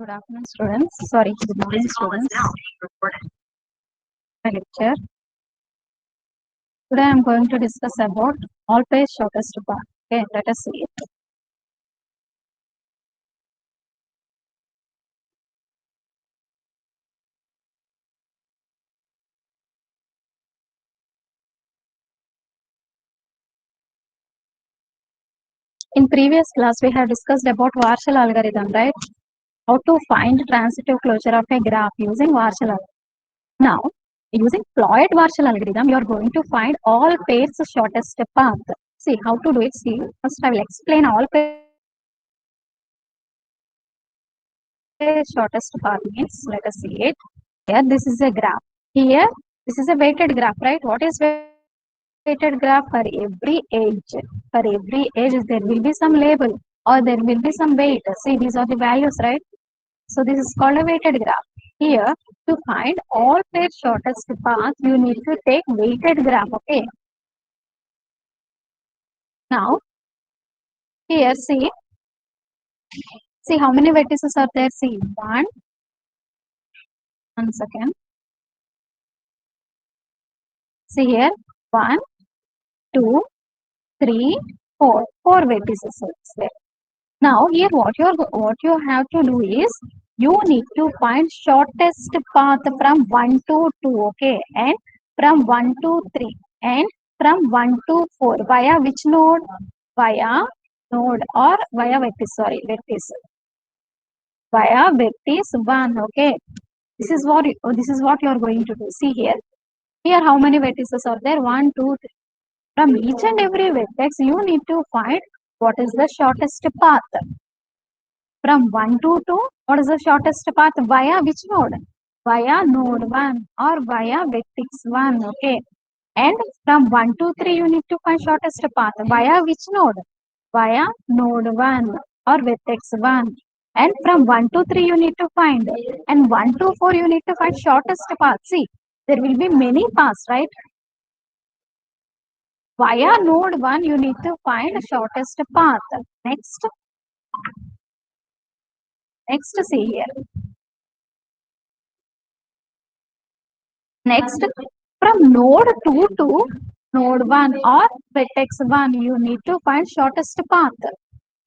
Good afternoon, students. Sorry, good morning, students. My lecture. Today I am going to discuss about all page shortest path. Okay, let us see it. In previous class, we have discussed about Warshall algorithm, right? How to find transitive closure of a graph using Warshall algorithm. Now, using Floyd-Warshall algorithm, you are going to find all pairs shortest path. See how to do it. See, first I will explain all pairs shortest path means. Let us see it. Here, this is a graph. Here, this is a weighted graph, right? What is weighted graph? For every edge, there will be some label or there will be some weight. See, these are the values, right? So this is called a weighted graph. Here, to find all their shortest path, you need to take weighted graph. Okay. Now, here, see how many vertices are there. See, one second. See here, 1, 2, 3, 4. 4 vertices are there. Now here what you have to do is you need to find shortest path from 1 to 2, okay, and from 1 to 3 and from 1 to 4 via which node? Via node or via vertex, sorry, vertex. Via vertex 1, okay. This is what you are going to do. See here. Here how many vertices are there? 1, 2, 3. From each and every vertex you need to find what is the shortest path. From 1 to 2, what is the shortest path? Via which node? Via node 1 or via vertex 1. Okay. And from 1 to 3, you need to find shortest path. Via which node? Via node 1 or vertex 1. And from 1 to 3, you need to find. And 1 to 4, you need to find shortest path. See, there will be many paths, right? Via node 1, you need to find shortest path. Next, see here. Next, from node 2 to node 1 or vertex 1, you need to find shortest path.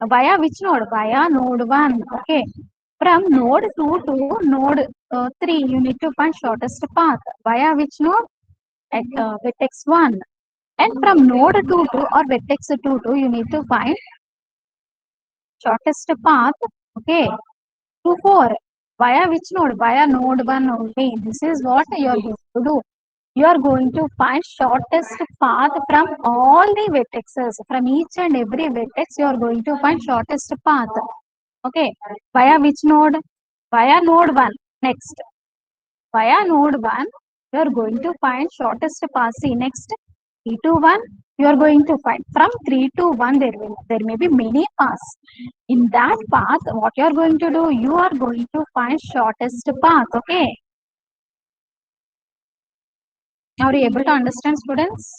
Via which node? Via node 1. Okay. From node 2 to node 3, you need to find shortest path. Via which node? At vertex 1. And from node 2 to or vertex 2 to, you need to find shortest path. Okay. To 4. Via which node? Via node 1 only. This is what you are going to do. You are going to find shortest path from all the vertexes. From each and every vertex, you are going to find shortest path. Okay. Via which node? Via node 1. Next. Via node 1, you are going to find shortest path. See, next. 3 to 1, you are going to find. From 3 to 1, there may be many paths. In that path, what you are going to do? You are going to find shortest path. Okay. Are you able to understand, students?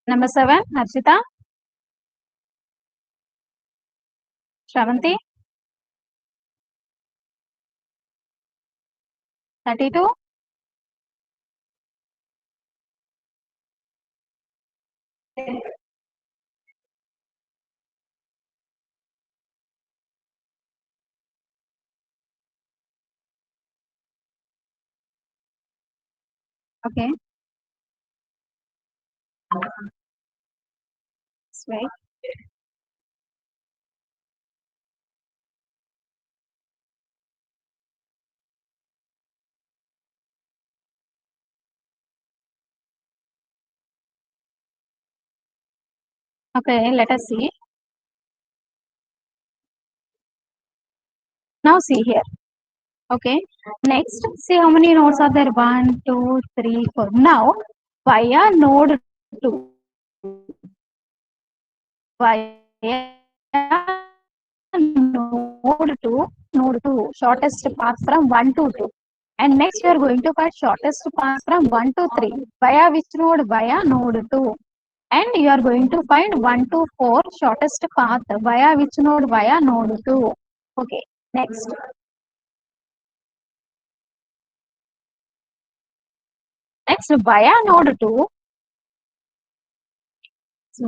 Number 7, Harshita. Shravanti. 32. Okay. That's right. Okay, let us see. Now see here. Okay. Next, see how many nodes are there? 1, 2, 3, 4. Now, via node 2. Via node 2, shortest path from 1 to 2. And next, we are going to find shortest path from 1 to 3. Via which node? Via node 2. and you are going to find 1 to 4 shortest path via which node? Via node 2. Okay, next. Next, via node 2, you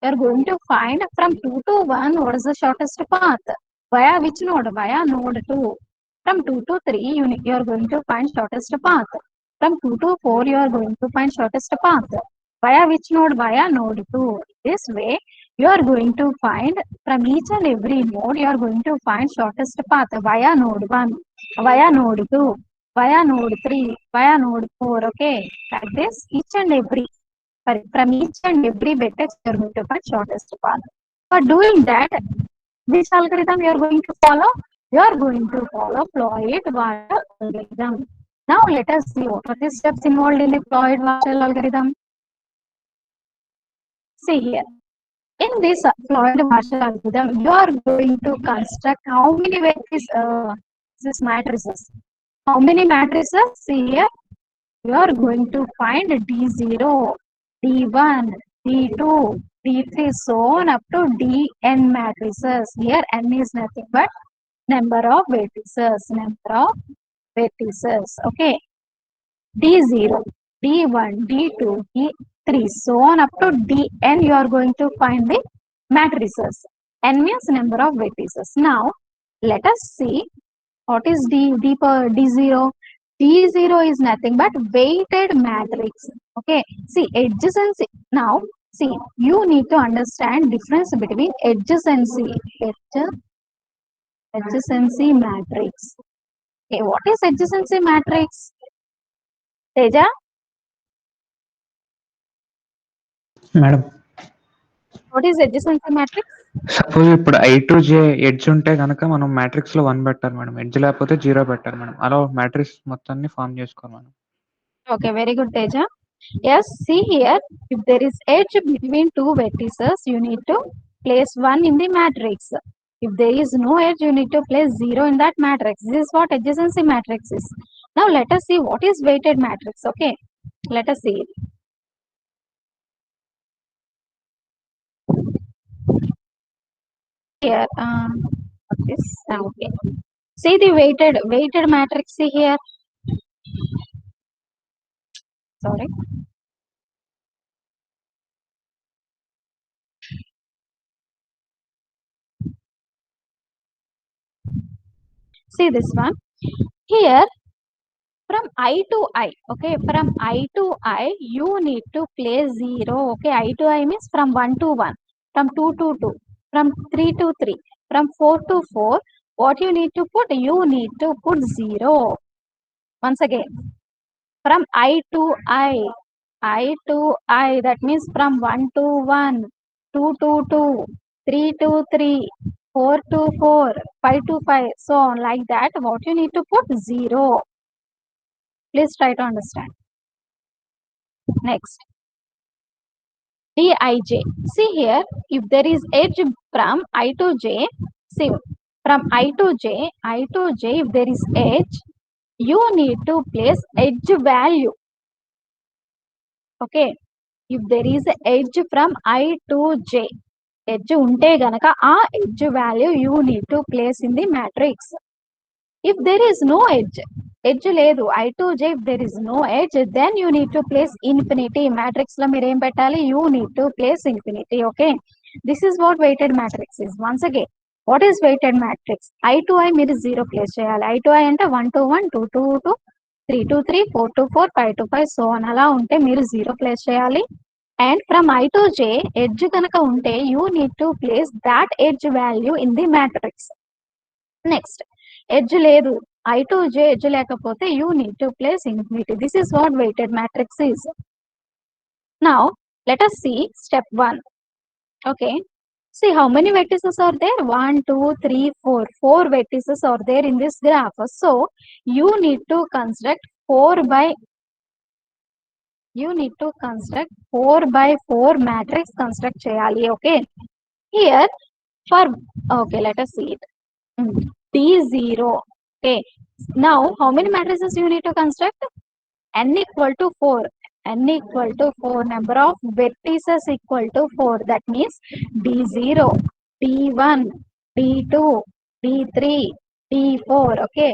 are going to find from 2 to 1 what is the shortest path. Via which node? Via node 2. From 2 to 3, you are going to find shortest path. From 2 to 4, you are going to find shortest path. Via which node? Via node 2. This way, you are going to find from each and every node, you are going to find shortest path via node 1, via node 2, via node 3, via node 4. Okay, like this, each and every, from each and every vertex, you are going to find shortest path. For doing that, which algorithm you are going to follow? You are going to follow Floyd-Warshall algorithm. Now let us see what are the steps involved in the Floyd-Warshall algorithm. See here. In this Floyd-Warshall algorithm, you are going to construct how many this matrices? How many matrices? See here. You are going to find D0, D1, D2, D3, so on up to Dn matrices. Here n is nothing but number of vertices, okay. D0, D1, D2, D3, so on up to Dn, you are going to find the matrices. N means number of vertices. Now, let us see what is D0. D0 is nothing but weighted matrix. Okay. See, adjacency. Now, see, you need to understand difference between adjacency. Adjacency matrix. Okay, what is adjacency matrix? Teja? Madam What is adjacency matrix? Suppose ఇప్పుడు I to J edge ఉంటే కనుక మనం matrix లో 1 పెట్టాలి madam, edge లేకపోతే 0 పెట్టాలి madam. అలా matrix మొత్తాన్ని ఫామ్ చేసుకోవాలి madam. Okay, very good, Teja. Yes, see here, if there is edge between two vertices, you need to place 1 in the matrix. If there is no edge, you need to place 0 in that matrix. This is what adjacency matrix is. Now let us see what is weighted matrix. Okay, let us see it. Here, this, okay. See the weighted matrix. See here. Sorry. See this one. Here, from I to I, okay, from I to I, you need to place 0. Okay, I to I means from 1 to 1, from 2 to 2, from 3 to 3, from 4 to 4. What you need to put? You need to put 0. Once again, from I to I to I, that means from 1 to 1, 2 to 2, 3 to 3, 4 to 4, 5 to 5, so on like that. What you need to put? 0. Please try to understand. Next, Dij. See here, if there is edge from I to J, see, from I to J, if there is edge, you need to place edge value. Okay, if there is edge from I to J, edge unte ganaka a edge value you need to place in the matrix. If there is no edge ledu, I to J, if there is no edge, then you need to place infinity. Matrix lo meer em pettali? You need to place infinity. Okay, this is what weighted matrix is. Once again, what is weighted matrix? I to I meer 0 place cheyali. I to I ante 1 to 1, 2 to 2, 3 to 3, 4 to 4, 5 to 5, so on ala unte meer 0 place cheyali. And from I to J, edge kanaka unte, you need to place that edge value in the matrix. Next, edge ledu, I to J edge lekapothe, you need to place infinity. This is what weighted matrix is. Now let us see step 1. Okay, see how many vertices are there? 1, 2, 3, 4. 4 vertices are there in this graph. So you need to construct 4 by 4 matrix construct cheyali. Okay, here for, okay, let us see it. D0. Okay, now how many matrices you need to construct? N equal to 4. n equal to 4, number of vertices equal to 4. That means D0, D1, D2, D3, D4. Okay.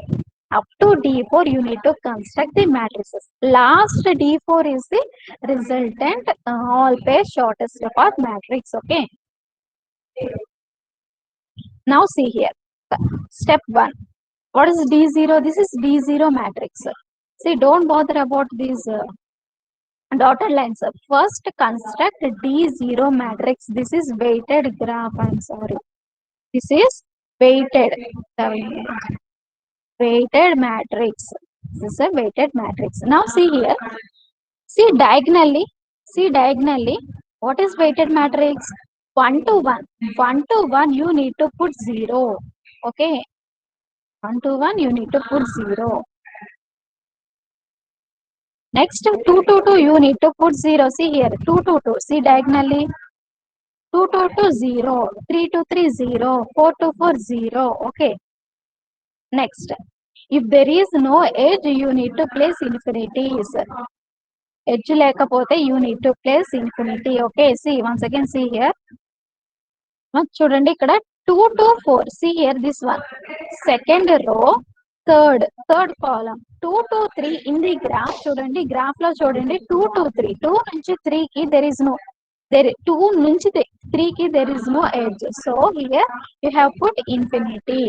Up to D4, you need to construct the matrices. Last D4 is the resultant all pair shortest path matrix. Okay. Now see here. Step 1. What is D0? This is D0 matrix. See, don't bother about these dotted lines. First, construct D0 matrix. This is weighted graph. I'm sorry. This is weighted. Weighted matrix. This is a weighted matrix. Now see here. See diagonally. See diagonally. What is weighted matrix? 1 to 1. 1 to 1, you need to put 0. Okay. 1 to 1, you need to put 0. Next, 2 to 2, you need to put 0. See here. 2 to 2. See diagonally. 2 to 2, 0. 3 to 3, 0. 4 to 4, 0. Okay. Next. If there is no edge, you need to place infinities. Edge లేకపోతే you need to place infinity. Okay. See, once again, see here. చూడండి ఇక్కడ 2 to 4. See here, this one. Second row, third column. 2 to 3 in the graph. చూడండి graph లో చూడండి 2 to 3. 2 నుంచి 3 కి there is no 2 నుంచి 3 కి there is no edge. So here you have put infinity.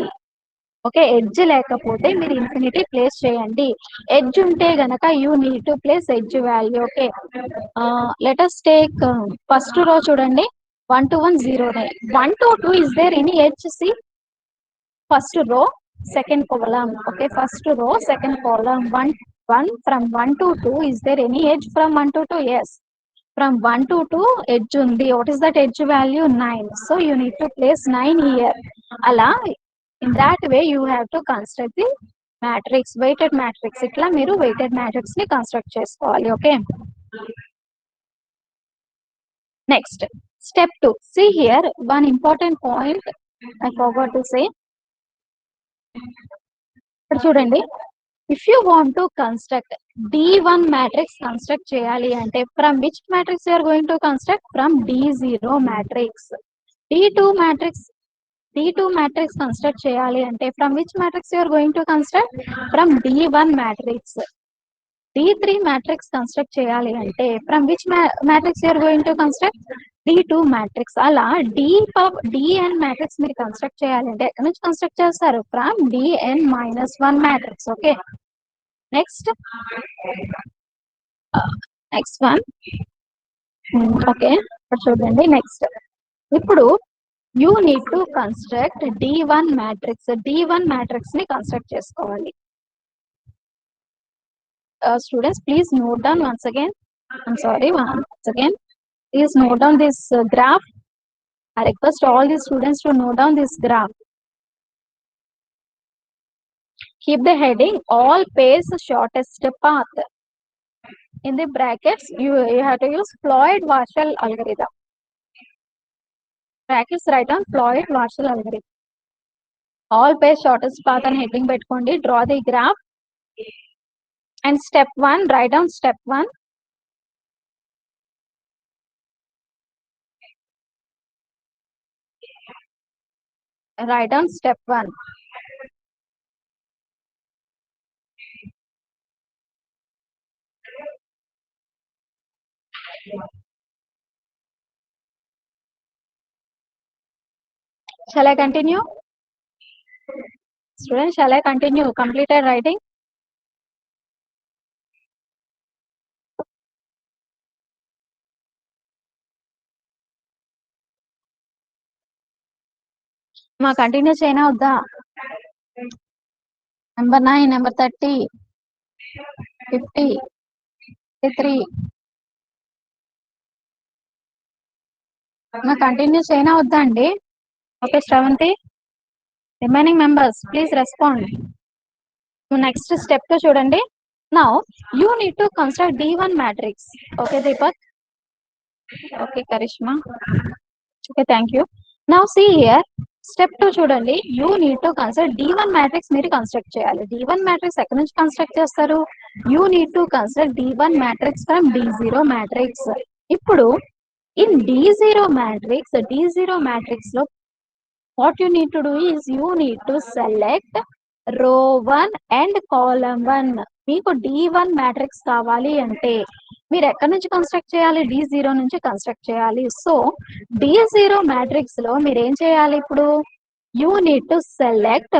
Okay edge లేకపోతే మీరు ఇన్ఫినిటీ ప్లేస్ చేయండి. ఎడ్జ్ ఉంటే గనక you need to place edge value. Okay let us take first row చూడండి 1 to 1 0. 1 to 2 is there any edge? See, first row, second column. Okay, first row, second column. 1 from 1 to 2, is there any edge from 1 to 2? Yes, from 1 to 2 edge undi. What is that edge value? 9. So you need to place 9 here. Ala in that way you have to construct the matrix, weighted matrix. Itla మీరు weighted matrix ని construct చేసుకోవాలి. Okay. Next, step 2. See here, one important point I forgot to say. ఇక్కడ చూడండి, if you want to construct D1 matrix construct చేయాలి అంటే from which matrix you are going to construct? From D0 matrix. D2 matrix construct చేయాలి అంటే from which matrix you are going to construct? From D1 matrix. D3 matrix construct చేయాలి అంటే from which matrix you are going to construct? D2 matrix. అలా Dn matrix మీరు construct చేయాలంటే ఎక్కడి నుంచి construct చేస్తారు? From Dn-1 matrix. Okay. Next one. Okay. చూడండి next. ఇప్పుడు you need to construct D1 matrix. D1 matrix ని construct చేసుకోవాలి. Students, please note down once again. I'm sorry, once again. Please note down this graph. I request all the students to note down this graph. Keep the heading all pairs shortest path. In the brackets, you have to use Floyd-Warshall algorithm. Brackets write down Floyd-Warshall algorithm. All pairs shortest path and heading పెట్టుకోండి. Draw the graph. And step 1, write down step 1. Write down step 1. Shall I continue? Students, shall I continue? Completed writing? మా continue చేయనా వద్దా? Number 9, number 30, 50, 53. మా continue చేయనా వద్దా అండి? Okay Sravanthi, remaining members please respond. Next step తో చూడండి. Now you need to construct D1 matrix. Okay Deepak, okay Karishma, okay thank you. Now see here, step 2 చూడండి. You need to consider D1 matrix మీరు construct చేయాలి. D1 matrix ఎక్కడి నుంచి construct చేస్తారు? You need to consider D1 matrix from D0 matrix. ఇప్పుడు in D0 matrix లో what you need to do is you need to select row 1 and column 1. మీకు D1 matrix కావాలి అంటే మీరు ఎక్కడి నుంచి కన్స్ట్రక్ట్ చేయాలి? D0 నుంచి కన్స్ట్రక్ట్ చేయాలి. సో D0 మ్యాట్రిక్స్ లో మీరు ఏం చేయాలి? ఇప్పుడు you need to select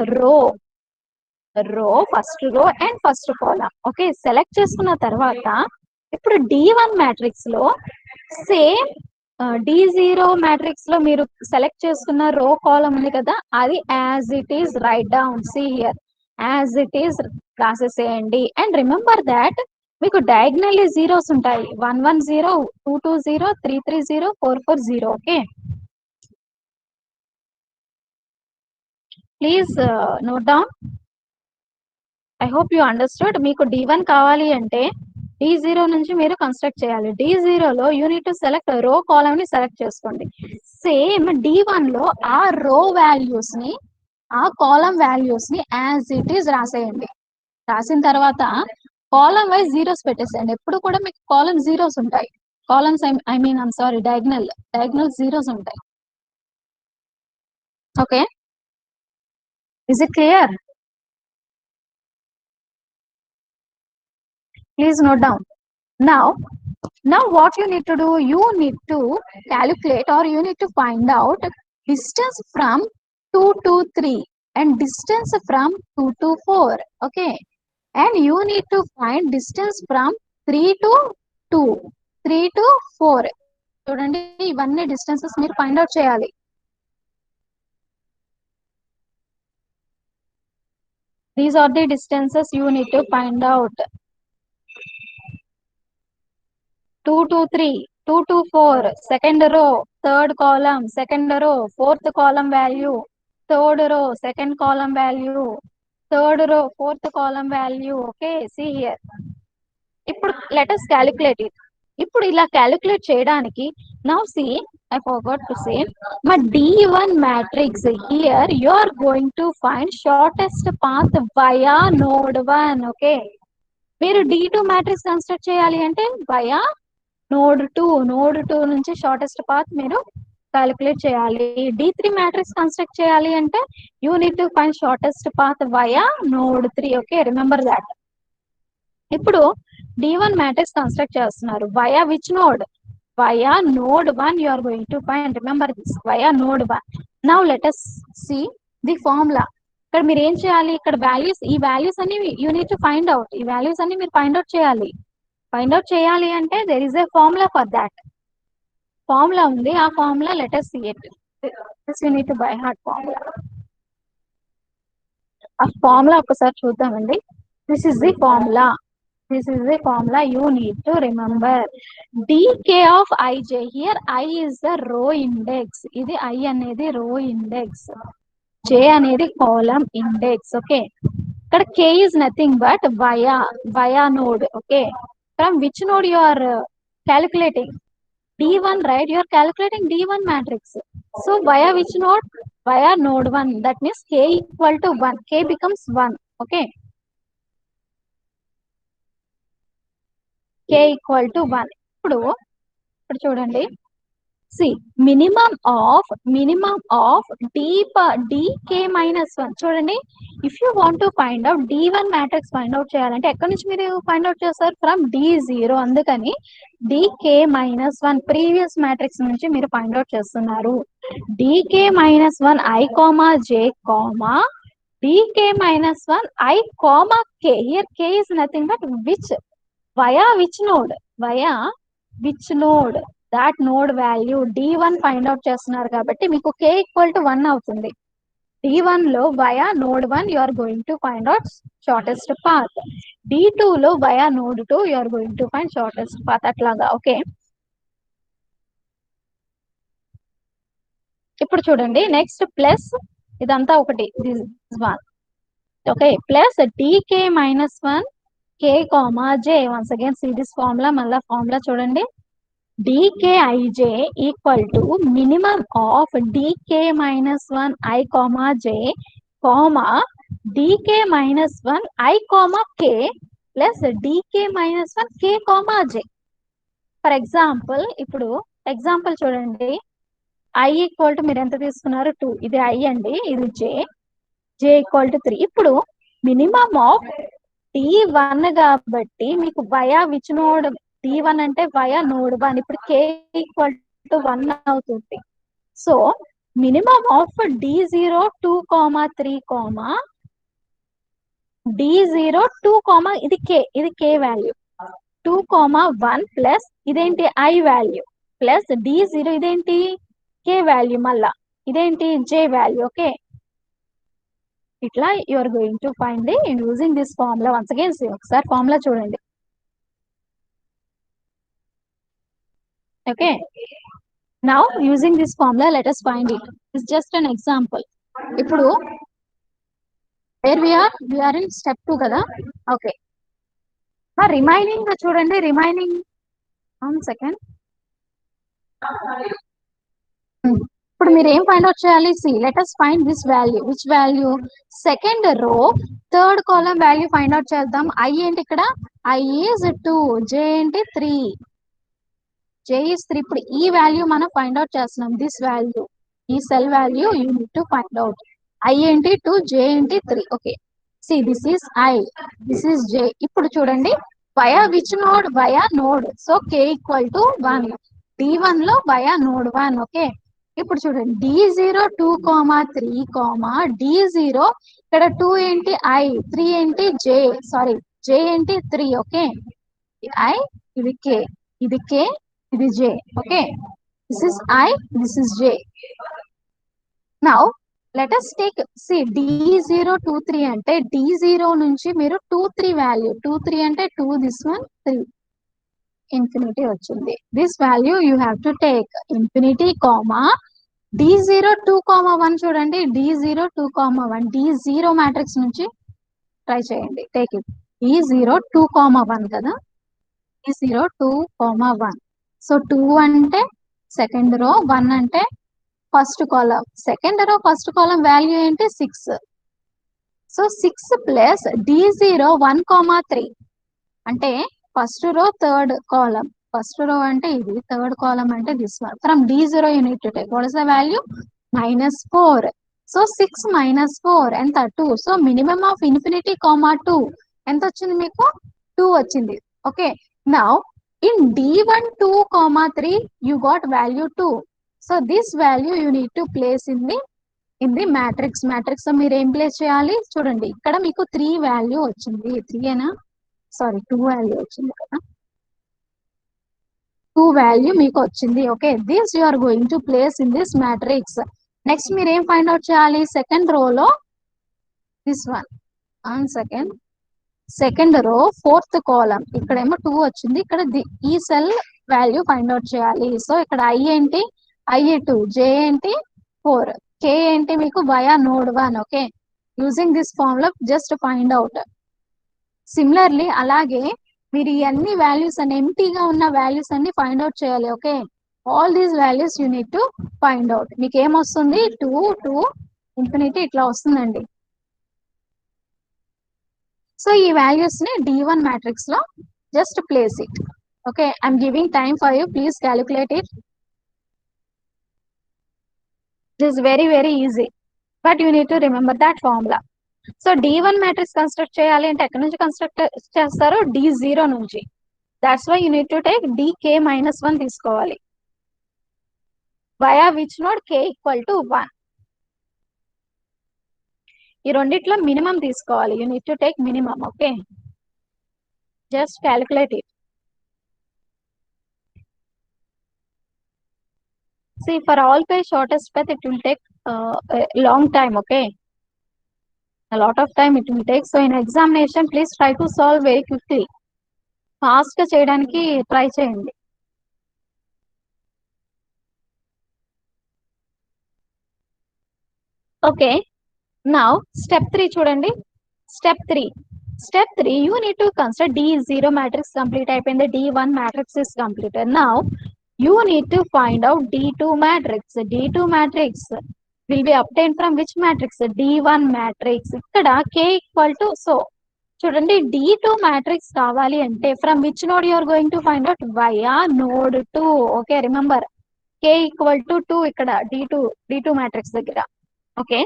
first row and first column. Okay, select చేసుకున్న తర్వాత ఇప్పుడు D1 మ్యాట్రిక్స్ లో సేమ్ D0 మ్యాట్రిక్స్ లో మీరు సెలెక్ట్ చేసుకున్న రో కాలమ్ ఉంది కదా, అది as it is write down. See here, as it is రాసేసేయండి. అండ్ రిమెంబర్ దాట్ మీకు డయాగ్నల్లీ జీరోస్ ఉంటాయి. 110, 220, 330, 440. Okay, please note down. I hope you understood. మీకు D1 కావాలి అంటే D0 నుంచి మీరు కన్స్ట్రక్ట్ చేయాలి. D0 లో యూనిట్ టు సెలెక్ట్ రో కాలమ్ ని సెలెక్ట్ చేసుకోండి. సేమ్ D1 లో ఆ రో వాల్యూస్ ని, ఆ కాలమ్ వాల్యూస్ ని యాజ్ ఇట్ ఈస్ రాసేయండి. రాసిన తర్వాత కాలమ్ వైజ్ జీరోస్ పెట్టేసేయండి. ఎప్పుడు కూడా మీకు కాలమ్ జీరోస్ ఉంటాయి. కాలమ్స్ డయాగ్నల్ జీరోస్ ఉంటాయి. Okay, is it clear? Please note down. Now what you need to do, you need to calculate or you need to find out distance from 2 to 3 and distance from 2 to 4. Okay, and you need to find distance from 3 to 2, 3 to 4. చూడండి, ఇవన్నీ distances మీరు find out చేయాలి. These are the distances you need to find out. 2 to 3, 2 to 4, second row, third column, second row, fourth column value, third row, second column value, third row, fourth column value. Okay, see here. ఇప్పుడు let us calculate it. ఇప్పుడు ఇలా calculate చేయడానికి now see, I forgot to say, my D1 matrix here you are going to find shortest path via node 1. Okay, మీరు D2 matrix construct చేయాలి అంటే via node 2 నుంచి shortest path మీరు calculate చేయాలి. D3 matrix construct చేయాలి అంటే you need to find shortest path via node 3. Okay, remember that. ఇప్పుడు D1 matrix construct చేస్తున్నారు via which node? Via node 1 you are going to find. Remember this, via node 1. Now let us see the formula. ఇక్కడ మీరు ఏం చేయాలి? ఇక్కడ values, ఈ values అన్ని you need to find out. ఈ వాల్యూస్ అన్ని మీరు ఫైండ్ అవుట్ చేయాలి. ఫైండ్ అవుట్ చేయాలి అంటే there is a formula for that. Formula ఉంది, ఆ formula let us see it. You need to buy heart formula. ఆ ఫార్ములా ఒకసారి చూద్దామండి. This is the formula. You need to remember. dk of ij, here I is the row index. ఇది I అనేది రో index, j అనేది column index. Okay, ఇక్కడ k is nothing but via node. Okay, from which node you are calculating? D1, right? You are calculating D1 matrix. So via which node? Via node 1. That means k equal to 1. K becomes 1. Okay, k equal to 1. ఇప్పుడు చూడండి, see minimum of dk minus 1. చూడండి, if you want to find out D1 matrix find out చేయాలంటే ఎక్కడి నుంచి మీరు find out చేస్తారు? From D0. అందుకని dk minus 1 previous matrix నుంచి మీరు ఫైండ్ అవుట్ చేస్తున్నారు. dk minus 1 I comma j comma dk minus 1 I comma k. Here k is nothing but which, via which node? Via which node? That node value D1 find out చేస్తున్నారు కాబట్టి మీకు k equal to 1 అవుతుంది. D1 లో via node 1 you are going to find out shortest path. D2 లో via node 2 you are going to find shortest path. అట్లాగా. Okay, ఇప్పుడు చూడండి, next plus ఇదంతా ఒకటి, this one. Okay, plus dk minus 1 k comma j. Once again see this formula. మళ్ళా formula చూడండి, dkij equal to minimum of dk minus 1 I comma j comma dk minus 1 I comma k plus dk minus 1 k comma j. For example ఇప్పుడు example చూడండి, i equal to మీరు ఎంత తీసుకున్నారు 2, ఇది i అండి, ఇది j ఈక్వల్ టు 3. ఇప్పుడు minimum of d1 కాబట్టి మీకు వయా విచ్ నోడ్, d1 అంటే వయా నోడ్ 1, ఇప్పుడు k ఈక్వల్ టు 1 అవుతుంది. So minimum of d0 2 3 d0 2 ఇది k వాల్యూ 2 1 ప్లస్ ఇదేంటి i వాల్యూ ప్లస్ d0 ఇదేంటి k వాల్యూ, మళ్ళా ఇదేంటి j వాల్యూ. ఓకే, ఇట్లా you are going to find the using this formula. Once again ఒకసారి formula చూడండి. Okay, now using this formula let us find it. It's just an example. ఇప్పుడు where we are in step 2 కదా. Okay, remaining చూడండి, remaining 1 second. ఇప్పుడు మీరు ఏం find out చేయాలి? See let us find this value. which value? Second row third column value find out చేద్దాం. i ఏంటి ఇక్కడ? i is 2, j ఏంటి 3, j is 3. ఇప్పుడు ఈ వాల్యూ మనం ఫైండ్ అవుట్ చేస్తున్నాం. దిస్ వాల్యూ, ఈ cell value you need to find out. i ఏంటి 2, j ఏంటి 3. Okay, see this is i, this is j. ఇప్పుడు చూడండి, via which node? Via node. So k equal to 1, d1 లో via node 1. Okay, ఇప్పుడు చూడండి d0 2 3 d0 ఇక్కడ 2 ఏంటి i, 3 ఏంటి j, సారీ j ఏంటి 3. ఓకే, i, ఇది k, ఇది k, ఇది j. Okay, this is i, this is j. Now let us take, see d0 2 3 అంటే d0 నుంచి మీరు 2 3 వాల్యూ, 2 3 అంటే 2, దిస్ వన్ 3, ఇన్ఫినిటీ వచ్చింది. This value you have to take infinity comma d0 2 1 చూడండి, d0 2 1 d0 matrix నుంచి try చేయండి. Take it d0 2 1 కదా, d0 2 1. So 2 అంటే సెకండ్ రో, 1 అంటే ఫస్ట్ కాలం. Second row first column value ఏంటి 6. సో 6 ప్లస్ d0 1 3 అంటే first row third కాలం. First row అంటే ఇది, థర్డ్ కాలం అంటే this one. From d0 you need to take what is the value? -4. So 6 -4 ఎంత? 2. So minimum of infinity comma 2 ఎంత వచ్చింది మీకు? 2 వచ్చింది. Okay, now in d1 2 3 you got value 2. So this value you need to place in the matrix. Matrix లో మీరు ఏం place చేయాలి? చూడండి, ఇక్కడ మీకు 3 వాల్యూ వచ్చింది. 3 ఏనా? సారీ 2 వాల్యూ వచ్చింది కదా, 2 వాల్యూ మీకు వచ్చింది. Okay, this you are going to place in this matrix. Next మీరు ఏం ఫైండ్ అవుట్ చేయాలి? సెకండ్ రోలో this one, 1 second, second row fourth column, ఇక్కడేమో 2 వచ్చింది, ఇక్కడ ఈ సెల్ వాల్యూ ఫైండ్ అవుట్ చేయాలి. సో ఇక్కడ i ఏంటి? i 2, j ఏంటి 4, k ఏంటి మీకు? Via node 1. Okay, using this formula just find out. Similarly అలాగే మీరు ఈ అన్ని వాల్యూస్ అన్ని ఎంటీగా ఉన్న వాల్యూస్ అన్ని ఫైండ్ అవుట్ చేయాలి. Okay, all these values you need to find out. మీకు ఏమొస్తుంది? 2 2 ఇన్ఫినిటీ ఇట్లా వస్తుందండి. సో ఈ వాల్యూస్ ని d1 మ్యాట్రిక్స్ లో just place it. Okay, I'm giving time for you, please calculate it. It is very very easy, but you need to remember that formula. So d1 matrix construct చేయాలి అంటే ఎక్కడి నుంచి construct చేస్తారు? d0 నుంచి. That's why you need to take dk -1 తీసుకోవాలి. Via which node? k equal to 1. ఈ రెండిట్లో minimum తీసుకోవాలి. You need to take minimum. Okay, just calculate it. See, for all pay shortest path, it will take a long time. Okay, a lot of time it will take. So in examination, please try to solve very quickly. Fast గా చేయడానికి try చేయండి. Okay, now step 3 చూడండి. Step 3 you need to consider d0 matrix complete అయిపోయింది, d1 matrix is completed. Now You need to find out D2 matrix. D2 matrix will be obtained from which matrix? D1 matrix. ఇక్కడ K equal to, so చూడండి D2 matrix కావాలి అంటే from which node you are going to find out? Via node 2. Okay, remember K equal to 2 ఇక్కడ D2 matrix దగ్గర. Okay,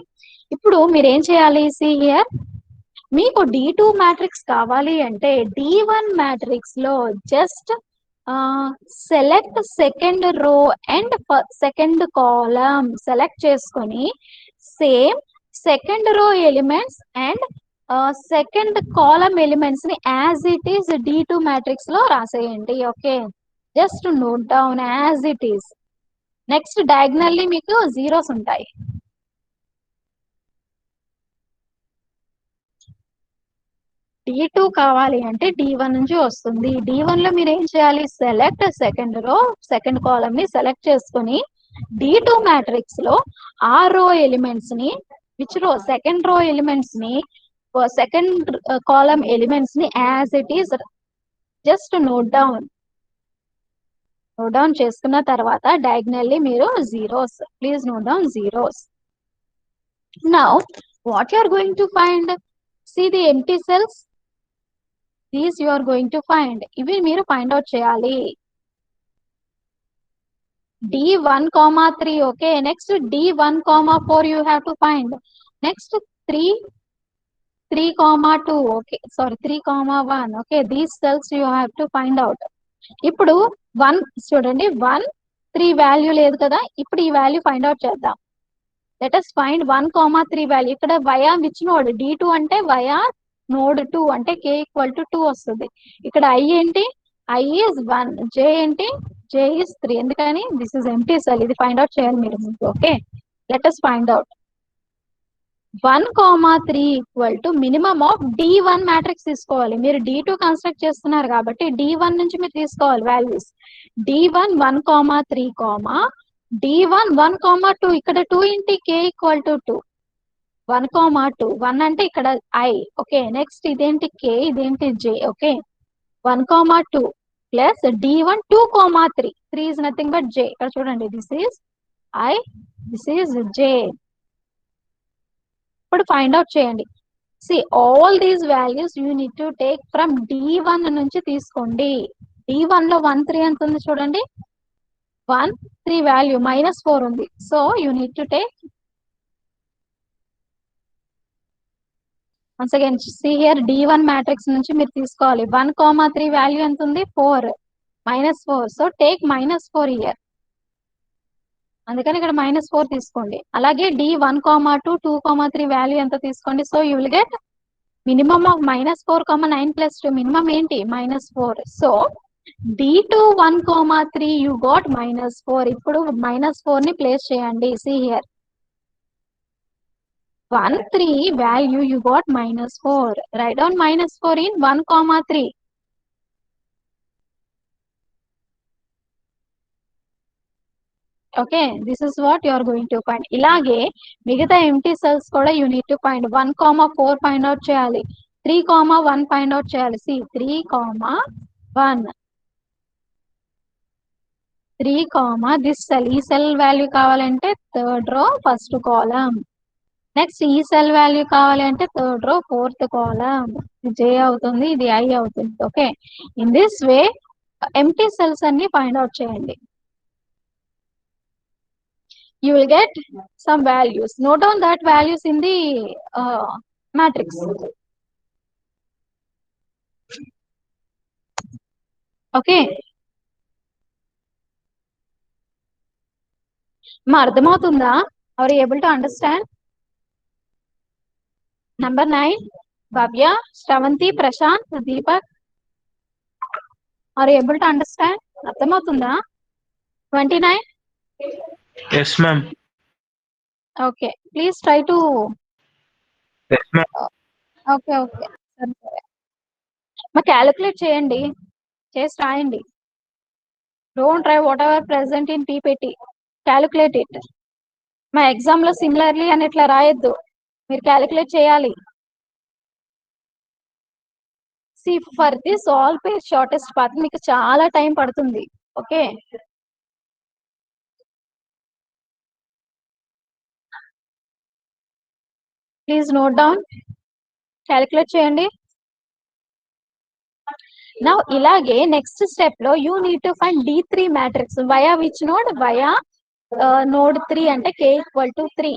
ఇప్పుడు మీరు ఏం చేయాలి? See here, మీకు D2 matrix కావాలి అంటే D1 matrix లో just select second row and second column సెలెక్ట్ చేసుకొని same second row elements and second column elements ని as it is D2 matrix లో రాసేయండి. Okay, just note down as it is. Next diagonally మీకు zeros ఉంటాయి. D2 కావాలి అంటే D1 నుంచి వస్తుంది. D1 లో మీరు ఏం చేయాలి? సెలెక్ట్ సెకండ్ రో సెకండ్ కాలమ్ ని సెలెక్ట్ చేసుకొని D2 మ్యాట్రిక్స్ లో ఆ రో ఎలిమెంట్స్ ని, విచ్ రో? సెకండ్ రో ఎలిమెంట్స్ ని, సెకండ్ కాలమ్ ఎలిమెంట్స్ ని as it is just note down చేసుకున్న తర్వాత డయాగ్నల్లీ మీరు zeros, please note down zeros. Now what you are going to find? See the empty cells. These you are going to find. ఇవి మీరు find out చేయాలి. D1, 3. Okay, next D1, 4 you have to find. Next 3, 2. Okay, sorry, 3, 1. Okay, these cells you have to find out. ఇప్పుడు 1 చూడండి, 1, 3 value లేదు కదా. ఇప్పుడు ఈ value find out చేద్దాం. Let us find 1, 3 value. ఇక్కడ వయా విచ్ నోడ్? D2 అంటే via node 2 అంటే K equal to 2 వస్తుంది. ఇక్కడ I ఏంటి? I is 1. J ఏంటి? J is 3. ఎందుకని? This is empty cell. ఇది ఫైండ్ అవుట్ చేయాలి మీరు. Okay, let us find out. 1, 3 equal to minimum of D1 matrix తీసుకోవాలి. మీరు D2 కన్స్ట్రక్ట్ చేస్తున్నారు కాబట్టి D1 నుంచి మీరు తీసుకోవాలి వాల్యూస్. D1, 1, 3, D1, 1, 2. ఇక్కడ 2 ఏంటి? K equal to 2. 1, 2. 1 అంటే ఇక్కడ I. ఓకే, నెక్స్ట్ ఇదేంటి? K, ఇదేంటి? J. Okay, 1, 2 plus D1, 2, 3. 3 is nothing but J. ఇక్కడ చూడండి, this is I, this is J. ఇప్పుడు ఫైండ్ అవుట్ చేయండి. See, all these values you need to take from D1 నుంచి తీసుకోండి. D1 లో 1, 3 ఎంత ఉంది చూడండి. 1, 3 వాల్యూ -4 ఉంది. So you need to take, once again see here, D1 matrix నుంచి మీరు తీసుకోవాలి. 1, 3 వాల్యూ ఎంత ఉంది? 4, -4. So take -4 year. అందుకని ఇక్కడ -4 తీసుకోండి. అలాగే D1, 2, 2, 3 వాల్యూ ఎంత తీసుకోండి. So you will get minimum of -4, 9 + 2. Minimum ఏంటి? -4. So D2, 1, 3 you got -4. ఇప్పుడు -4 ని ప్లేస్ చేయండి. See here, 1, 3 value you got -4. Write down -4 in 1, 3. Okay, this is what you are going to find. ఇలాగే మిగతా empty cells కూడా you need to find. 1, 4 find out చేయాలి. 3, 1 find out చేయాలి. See, 3, 1. 3, this cell. ఈ cell value కావాలంటే third row first column. Next ఈ cell value కావాలి అంటే third row fourth column. J అవుతుంది, ఇది I అవుతుంది. Okay, in this way empty cells అన్ని ఫైండ్ అవుట్ చేయండి. You will get some values. Note down that values in the matrix. Okay, మా అర్థమవుతుందా? Are you able to understand? Number 9, Bhavya, Shravanti, Prashant, Deepak. Are you able to understand? అర్థమవుతుందా? 29. Yes, ma'am. Okay, please try to. Yes, ma'am. Okay. సరే. మా calculate చేయండి, చేసి రాయండి. Don't try whatever present in PPT. Calculate it. మా exam లో similarly అని ఇట్లా రాయొద్దు, మీరు క్యాలిక్యులేట్ చేయాలి. See, for this all page shortest path మీకు చాలా టైం పడుతుంది. Okay, please note down, calculate చేయండి. నౌ ఇలాగే నెక్స్ట్ స్టెప్ లో you need to find D3 matrix via which node, via node 3 అంటే k equal to 3.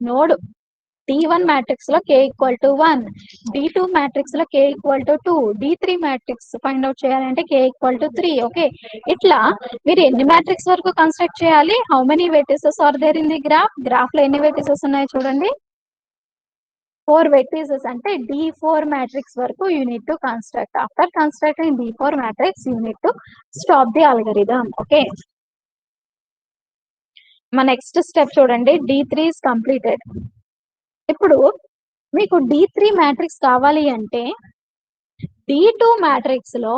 Node D1 matrix లో k equal to 1, D2 matrix లో k equal to 2, D3 matrix find out చేయాలంటే k equal to 3. Okay, ఇట్లా మీరు ఎన్ని matrix వరకు construct చేయాలి? How many vertices are there in the graph? Graph లో ఎన్ని వెర్టిసెస్ ఉన్నాయో చూడండి. 4 vertices అంటే D4 matrix వరకు you need to construct. After constructing D4 matrix, you need to stop the algorithm. Okay. మా నెక్స్ట్ స్టెప్ చూడండి, D3 is completed. ఇప్పుడు మీకు D3 మ్యాట్రిక్స్ కావాలి అంటే D2 మ్యాట్రిక్స్ లో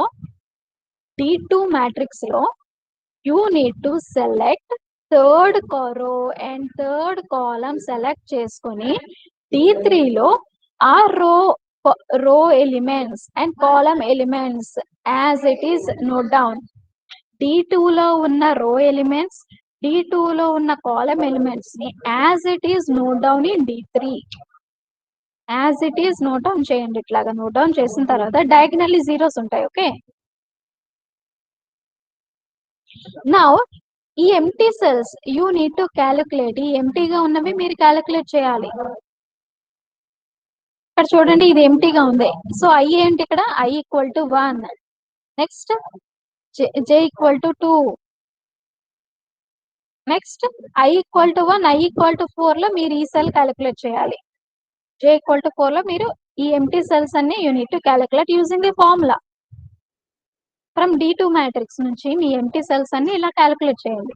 you need to select third row and third column select చేసుకొని D3 లో ఆ రో elements and column elements as it is not down. D2 లో ఉన్న రో ఎలిమెంట్స్, D2 లో ఉన్న కాలమ్ ఎలిమెంట్స్ ని as it is not down in D3. As it is not down చేయండి. ఇట్లాగా నోట్ డౌన్ చేసిన తర్వాత డయాగనల్లీ జీరోస్ ఉంటాయి. ఓకే, నౌ ఈ empty cells you need to calculate. ఈ ఎంటీగా ఉన్నవి మీరు క్యాలిక్యులేట్ చేయాలి. ఇక్కడ చూడండి, ఇది ఎంటీగా ఉంది. సో ఐ ఏంటి ఇక్కడ? I equal to 1. Next J equal to 2. Next I equal to 1, I equal to 4 లో మీరు ఈ సెల్ క్యాలిక్యులేట్ చేయాలి. జే ఈక్వల్ టు 4 లో మీరు ఈ ఎంటీ సెల్స్ అన్ని you need to calculate using the formula. From D2 matrix నుంచి మీ ఎంటీ సెల్స్ అన్ని ఇలా క్యాలిక్యులేట్ చేయండి.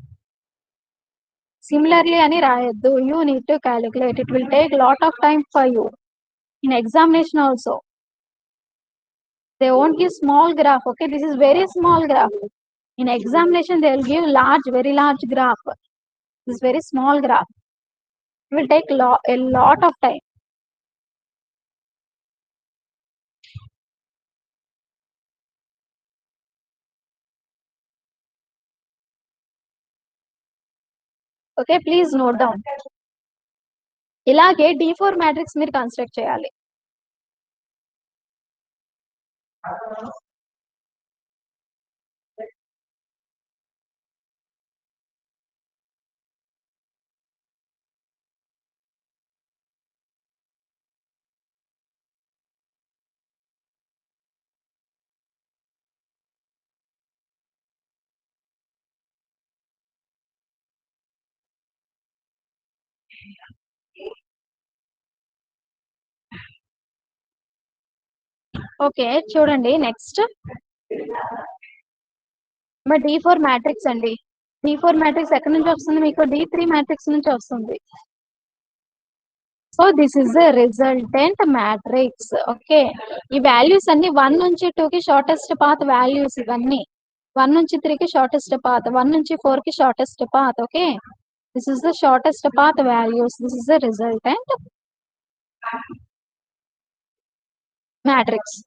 Similarly అని రాయొద్దు. You need to calculate. It will take lot of time for you. In examination also, they won't give small graph. Okay, this is very small graph. In examination, they will give large, very large graph. This is very small graph. It will take a lot of time. Okay, please note down. ఇలాగే D4 matrix మీరు construct చేయాలి. Okay, చూడండి next మా D4 matrix అండి. D4 matrix ఎక్కడి నుంచి వస్తుంది? మీకు D3 మ్యాట్రిక్స్ నుంచి వస్తుంది. So this is the resultant matrix. Okay, ఈ వాల్యూస్ అన్ని 1 నుంచి 2 కి షార్టెస్ట్ పాత్ వాల్యూస్. ఇవన్నీ 1 నుంచి 3 కి షార్టెస్ట్ పాత్, 1 నుంచి 4 కి shortest path. Okay, this is the shortest path values. This is the resultant matrix.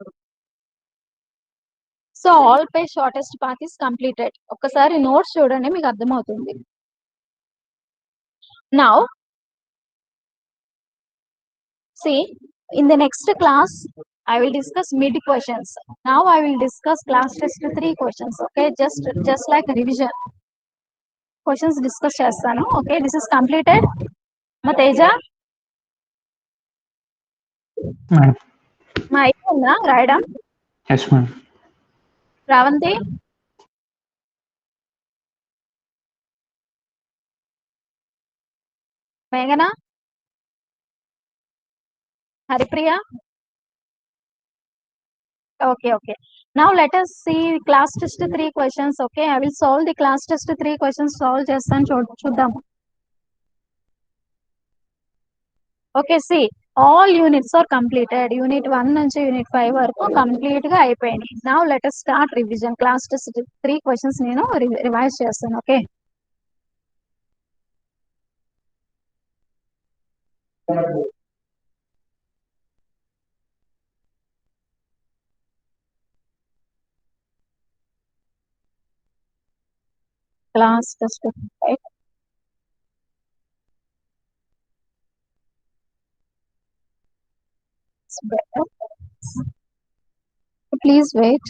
So all pair shortest path is completed. ఒక్కసారి నోట్స్ చూడండి, మీకు అర్థమవుతుంది. Now see, in the next class I will discuss mid questions. Now I will discuss class test 3 questions. Okay, just like revision questions discuss chestanu. Okay, this is completed. Ma Teja, madam. ma ayunda రాయడం. Yes madam. Ravanti, Meghana, Haripriya. Okay. Now let us see class test 3 questions. Okay, I will solve the class test 3 questions. Solve chestanu చూద్దాం. Okay, see, all units are completed. Unit 1 నుంచి Unit 5 వరకు complete గా అయిపోయినాయి. Now let us start revision. Class test 3 questions నేను revise చేస్తాను. Okay, class test 5. It's better. Please wait.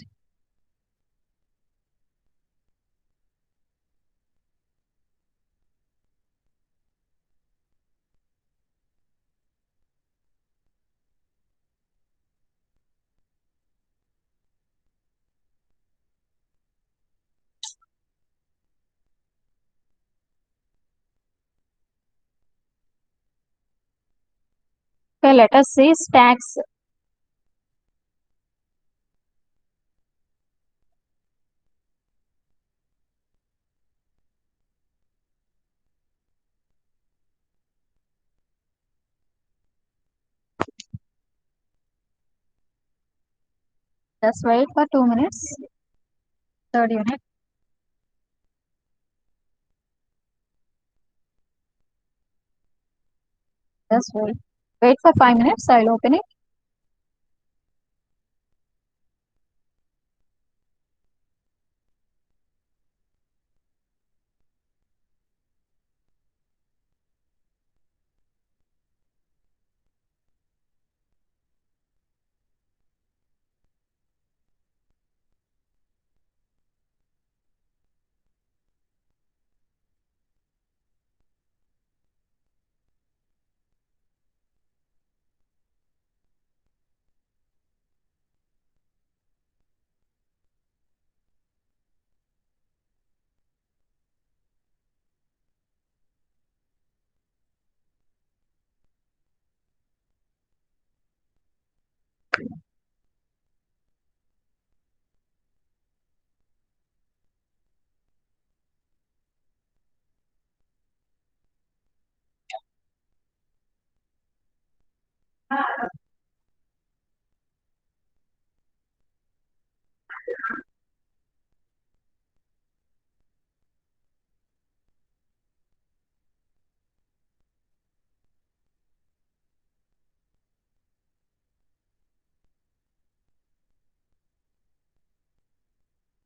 Okay, let us see stacks. Just wait for 2 minutes. Third unit. Just wait. Wait for 5 minutes. I'll open it.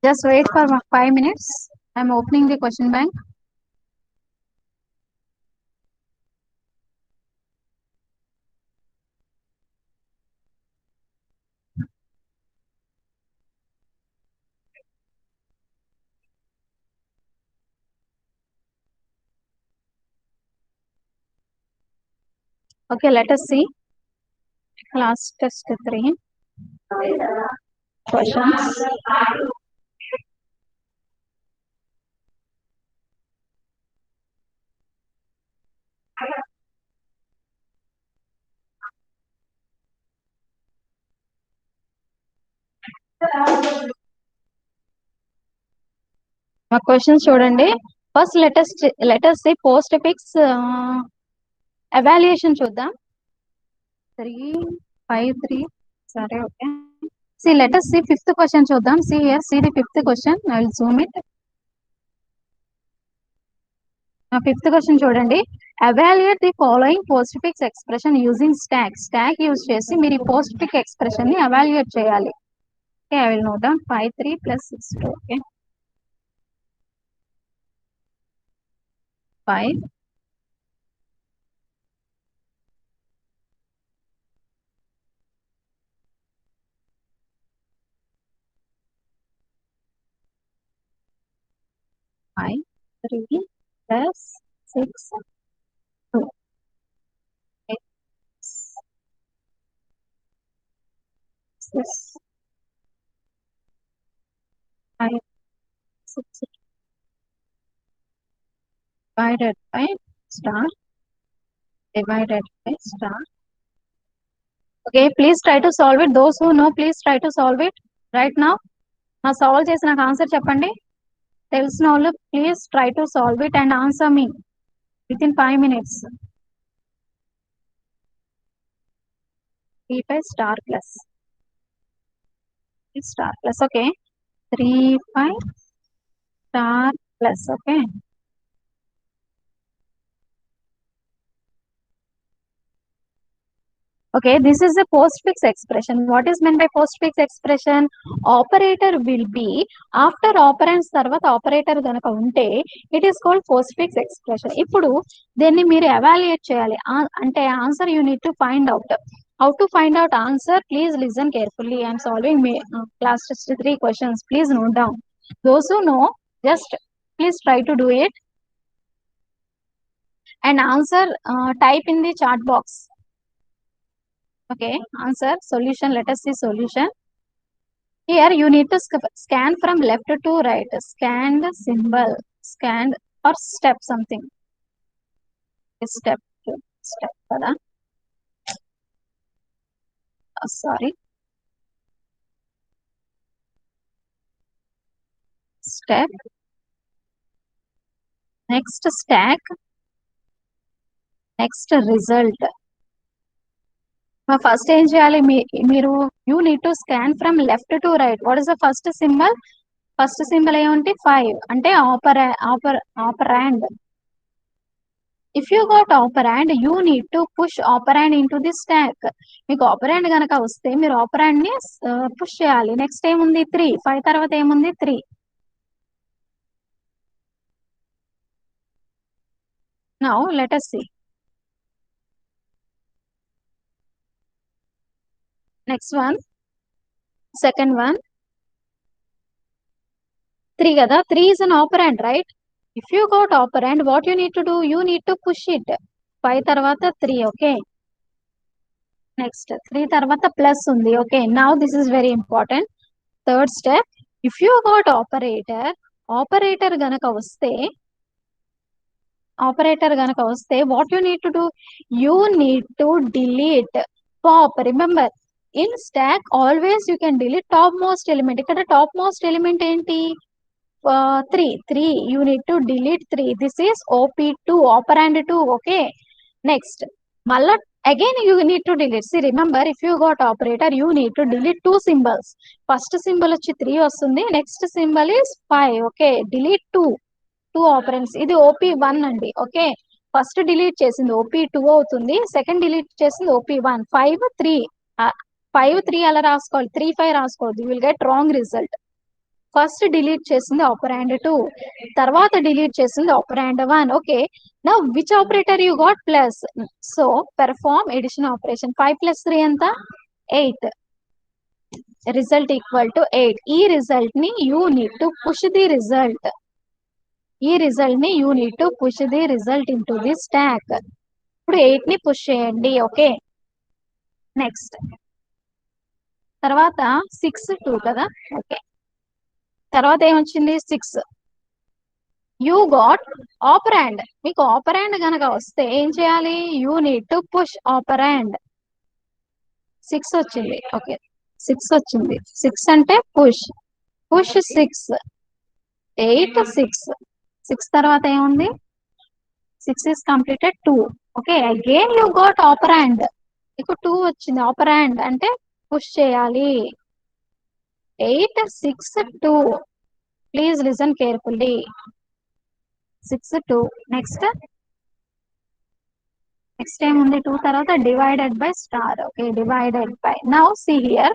Just wait for 5 minutes. I'm opening the question bank. Okay, let us see. Class test 3. Questions. మా questions చూడండి. First let us say postfix evaluation చూద్దాం. 3 5 3 సరే okay. See, let us see fifth question చూద్దాం. See here, see the fifth question. I will zoom it. Fifth question చూడండి. Evaluate the following postfix expression using stack. Stack use చేసి మీరు ఈ postfix expression ని evaluate చేయాలి. Okay, I will note down 5 3 plus 6 2. Okay, 5 5 3 plus 6 2. 8 6 5 6 divided by star divided by star. Okay, please try to solve it. Those who know, please try to solve it right now. నా solve చేసి నాకు answer చెప్పండి. తెలిసిన వాళ్ళు please try to solve it and answer me with in 5 minutes. 3 5 star plus star plus. Okay, 3 5 star plus. Okay, okay, this is a postfix expression. What is meant by postfix expression? Operator will be after operands తర్వాత operator గనక ఉంటే it is called postfix expression. ఇప్పుడు దీన్ని మీరు evaluate చేయాలి. అంటే answer you need to find out. How to find out answer? Please listen carefully. I am solving class test 3 questions. Please note down. Those who know, just please try to do it. And answer, type in the chat box. Okay, answer, solution. Let us see solution. Here you need to scan from left to right. Scanned symbol, scanned or step something. Step to step. Sorry. Step. Next stack. Next result. First ఏం చేయాలి మీరు you need to scan from left to right. What is the first symbol? First symbol ఏమంటే 5 అంటే operand. If you got operand, you need to push operand into the stack. మీకు operand గనక వస్తే మీరు operand ని పుష్ చేయాలి. Next ఏముంది 3. 5 తర్వాత ఏముంది 3. Now let us see. Next one. Second one. 3 కదా. 3 is an operand, right? If you got operand, what you need to do? You need to push it. 5 తర్వాత 3, okay? Next, 3 తర్వాత plus ఉంది, okay? Now this is very important. Third step, if you got operator గనక వస్తే what you need to do? You need to delete pop. Remember, in stack always you can delete topmost element. ఇక్కడ topmost element ఏంటి? 3. You need to delete 3. This is OP2, operand 2, okay? Next, malla again you need to delete. See, remember, if you got operator, you need to delete 2 symbols. First symbol వచ్చి 3 వస్తుంది. Next symbol is 5, okay? Delete 2 operands. ఇది OP1 అండి, okay? First delete చేసింది OP2 అవుతుంది. Second delete చేసింది OP1. 5 3 5 3 అలా రాసుకోవాలి. 3 5 రాసుకోవద్దు. You will get wrong result. First delete చేసింది operand 2, తర్వాత డిలీట్ చేసింది operand 1, okay? Now which operator you got? Plus. So perform edition operation. 5 + 3 ఎంత? 8. Result equal to 8. ఈ రిజల్ట్ ని you need to push the result. ఈ result ని you need to push the result in to the stock. ఇప్పుడు 8 ని push చేయండి, okay? Next తర్వాత 6 2 కదా, ఓకే? తర్వాత ఏమొచ్చింది? 6. You got operand. మీకు ఆపరాండ్ గనక వస్తే ఏం చేయాలి? You need to push operand. 6 వచ్చింది, ఓకే? 6 వచ్చింది. 6 అంటే పుష్ 6. 8 6. 6 తర్వాత ఏముంది? 6 is completed 2, okay? Again you got operand. మీకు 2 వచ్చింది. ఆపరాండ్ అంటే పుష్ చేయాలి. 8 6 2. Please listen carefully. 6 2. నెక్స్ట్ ఏముంది? 2 తర్వాత divided by star, okay? Divided by. Now see here,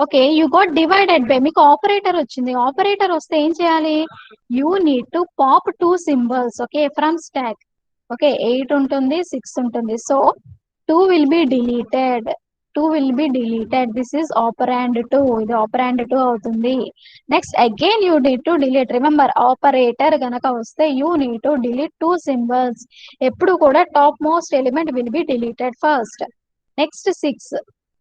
okay? You got divided by. మీకు ఆపరేటర్ వచ్చింది. ఆపరేటర్ వస్తే ఏం చేయాలి? You need to pop 2 symbols, okay? From stack, okay? 8 ఉంటుంది, 6 ఉంటుంది. So 2 will be deleted. 2 will be deleted. This is operand 2. ఇది operand 2 అవుతుంది. Next again you need to delete. Remember, operator గనక వస్తే you need to delete 2 symbols. ఎప్పుడు కూడా top most element will be deleted first. Next 6,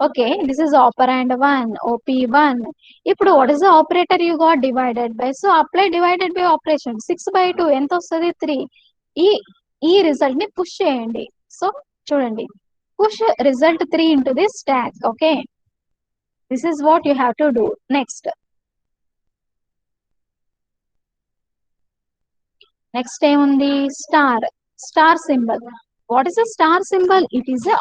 okay? This is operand 1, OP1. ఇప్పుడు what is the operator you got? Divided by. So apply divided by operation. 6/2 ఎంత వస్తుంది? 3. ఈ result ని push చేయండి. So చూడండి, push result 3 into this stack, okay? This is what you have to do. Next ఏముంది? Star symbol. What is a star symbol? It is a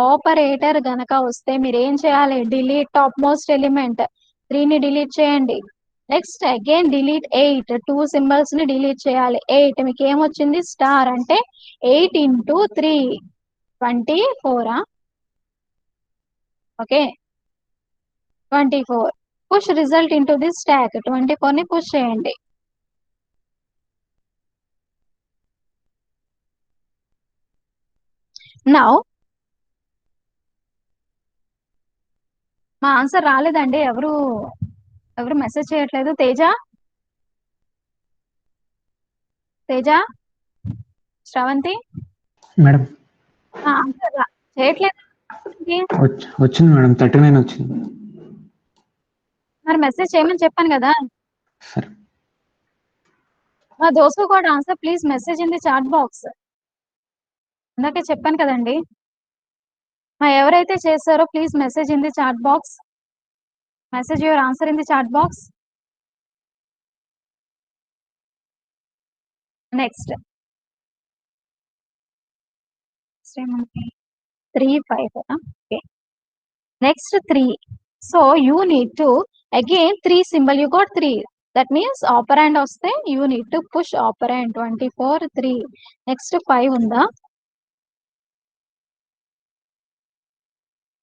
operator గనక వస్తే మీరు ఏం చేయాలి? Delete top most element. 3 ని delete చేయండి. Next again delete 8. 2 symbols ని delete చేయాలి. 8 మీకు ఏమొచ్చింది? స్టార్ అంటే 8 into 3 24, okay? 24. Push result into this stock. 24 ని పుష్ చేయండి. నౌ మా ఆన్సర్ రాలేదండి. ఎవరు మెసేజ్ చేయట్లేదు. తేజ శ్రవంతి మేడం ఆన్సర్ చేయట్లేదు. వచ్చింది మేడం 39 వచ్చింది. మరి మెసేజ్ చేయమని చెప్పాను కదా. సరే those who got answer please message in the chat box. ఇందాకే చెప్పాను కదండి. ఎవరైతే చేశారో please message in the chat box. Message your answer in the chat box. Next 3 5. Okay. Next 3. So you need to again 3 symbol. You got 3. That means operand vaste you need to push operand. 24 3. Next 5 unda.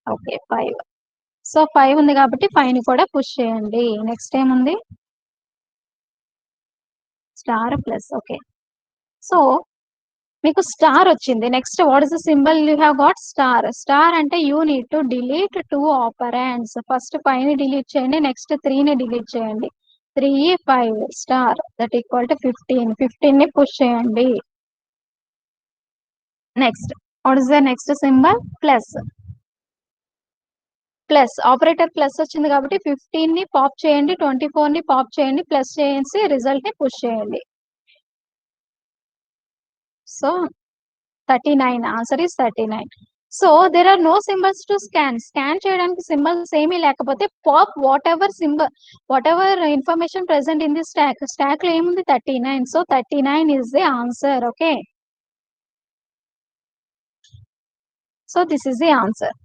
Okay 5. So 5 ఉంది కాబట్టి 5 ని కూడా push చేయండి. Next ఏముంది? Star plus. Okay so మీకు star వచ్చింది. Next what is the symbol you have got? Star అంటే you need to delete 2 operands. First 5 ని డిలీట్ చేయండి. నెక్స్ట్ 3 ని డిలీట్ చేయండి. 3 5 స్టార్ దట్ ఈక్వల్ టు 15. 15 ని పుష్ చేయండి. Next what is the next symbol? Plus. Operator plus వచ్చింది కాబట్టి 15 ని పాప్ చేయండి. 24 ని పాప్ చేయండి. ప్లస్ చేసి రిజల్ట్ ని పుష్ చేయండి. So 39. Answer is 39. So there are no symbols to scan చేయడానికి సింబల్స్ ఏమీ లేకపోతే pop whatever information present in the stack లో ఏముంది? 39. So 39 is the answer. Okay so this is the answer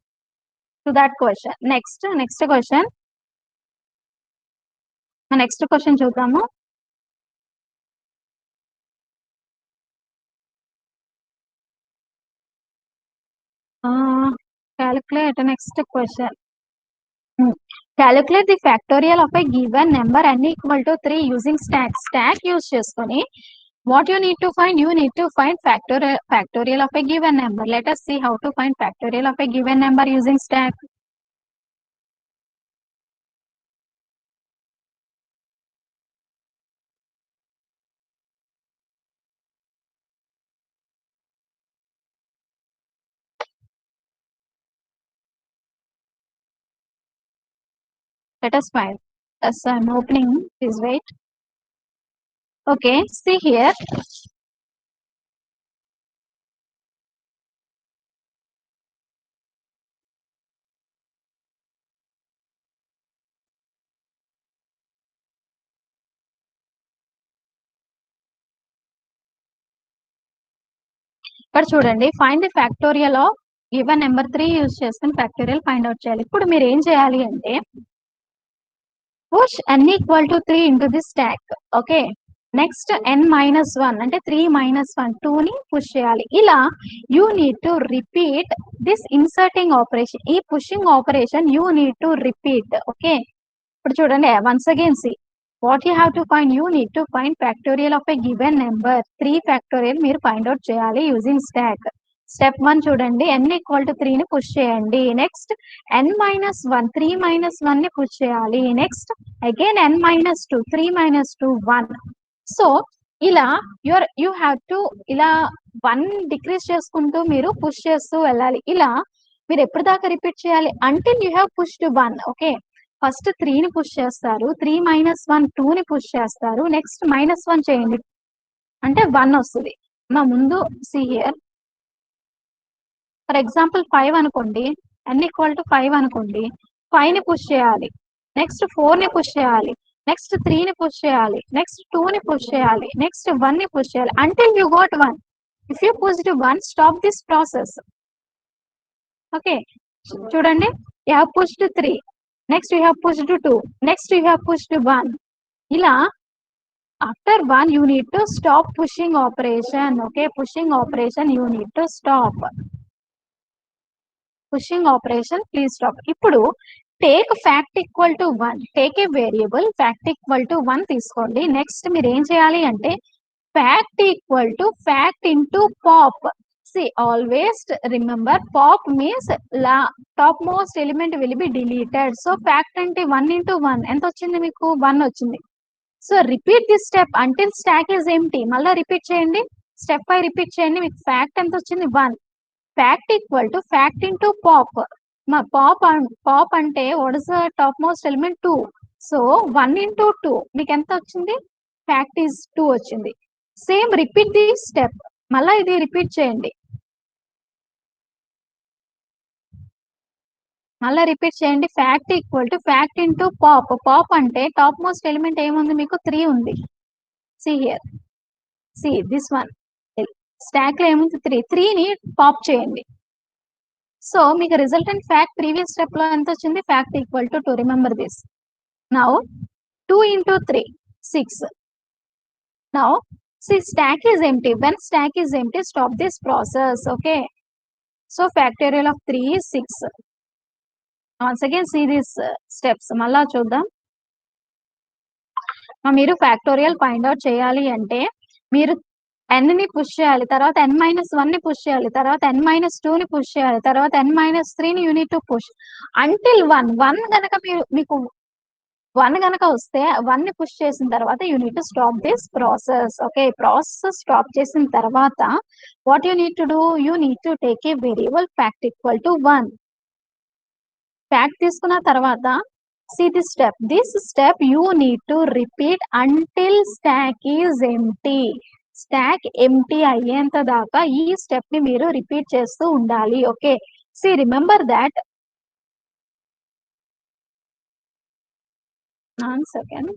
to that question. Next question. Next question చూద్దాము. Calculate next question. Calculate the factorial of a given number n equal to 3 using stack. Stack use cheskoni what you need to find? You need to find factorial of a given number. Let us see how to find factorial of a given number using stack. Let us find. As I'm opening, please wait. Okay, see here. ఇక్కడ చూడండి, find the factorial of given number 3 use చేసుకుని factorial find out చేయాలి. ఇప్పుడు మీరు ఏం చేయాలి అంటే push n equal to 3 into the stock. Okay next n minus 1 అంటే 3 మైనస్ 1 2 ని పుష్ చేయాలి. ఇలా you need to repeat this inserting operation. ఈ pushing operation you need to repeat. Okay ఇప్పుడు చూడండి, once again see what you have to find? You need to find factorial of a given number. 3 factorial మీరు find out చేయాలి using stack. Step 1 చూడండి, n equal to 3 ని push చేయండి. Next n minus 1 3 minus 1 ని push చేయాలి. Next again n minus 2 3 minus 2 1. So ఇలా you have to ఇలా 1 decrease చేసుకుంటూ మీరు పుష్ చేస్తూ వెళ్ళాలి. ఇలా మీరు ఎప్పుడు దాకా రిపీట్ చేయాలి? Until you have pushed 1. Okay first 3 ని పుష్ చేస్తారు. 3 మైనస్ 1 2 ని పుష్ చేస్తారు. నెక్స్ట్ మైనస్ 1 చేయండి అంటే 1 వస్తుంది. మా ముందు సి హియర్ ఫర్ ఎగ్జాంపుల్ 5 అనుకోండి, n ఈక్వల్ టు 5 అనుకోండి. 5 ని పుష్ చేయాలి. నెక్స్ట్ 4 ని పుష్ చేయాలి. నెక్స్ట్ 3 ని పుష్ చేయాలి. నెక్స్ట్ 2 ని పుష్ చేయాలి. నెక్స్ట్ 1 ని పుష్ చేయాలి until you got 1. If you pushed 1 stop this process. Okay చూడండి, you have pushed 3. Next you have pushed 2. Next you have pushed 1. ఇలా after 1 you need to stop pushing operation. Okay, pushing operation you need to stop. Pushing operation please stop. ఇప్పుడు take fact equal to 1. Take a variable fact equal to 1 తీసుకోండి. Next మీరు ఏం చేయాలి అంటే fact equal to fact into pop. See, always remember pop means topmost element will be deleted. So fact అంటే 1 into 1 ఎంత వచ్చింది మీకు 1 వచ్చింది. So repeat this step until stock is empty. మళ్ళీ రిపీట్ చేయండి, స్టెప్ బై రిపీట్ చేయండి. మీకు fact ఎంత వచ్చింది 1. Fact equal to fact into pop. మా పాప్ అంటే what is the top most element 2. So 1 into 2 మీకు ఎంత వచ్చింది, ఫ్యాక్ట్ ఈజ్ 2 వచ్చింది. సేమ్ రిపీట్ ది స్టెప్, మళ్ళీ ఇది రిపీట్ చేయండి, మళ్ళీ రిపీట్ చేయండి. Fact equal to fact into pop. Pop అంటే టాప్ మోస్ట్ ఎలిమెంట్ ఏముంది మీకు 3 ఉంది. See here, see this one stock లో ఏముంది 3. 3ని పాప్ చేయండి. సో మీకు రిజల్టెంట్ ఫ్యాక్ట్ ప్రీవియస్ స్టెప్ లో ఎంత వచ్చింది, fact equal to 2. Remember this. Now 2 into 3 6. Now see, stack is empty. When stack is empty, stop this process. Okay, so factorial of 3 is 6. Once again see these steps మళ్ళా చూద్దాం. మీరు factorial find out చేయాలి అంటే మీరు n ని push చేయాలి, తర్వాత n-1 ని పుష్ చేయాలి, తర్వాత n-2 ని పుష్ చేయాలి, తర్వాత n-3 ని యూనిట్ టు పుష్ అంటిల్ 1 గనక మీకు 1 గనక వస్తే 1 ని పుష్ చేసిన తర్వాత you need to stop this process. Okay, process stop చేసిన తర్వాత what you need to do, you need to take a variable fact equal to 1. Fact తీసుకున్న తర్వాత see this step you need to repeat until stack is empty. Stack empty అయ్యేంత దాకా ఈ step ని మీరు repeat చేస్తూ ఉండాలి. Okay, see remember that. One second.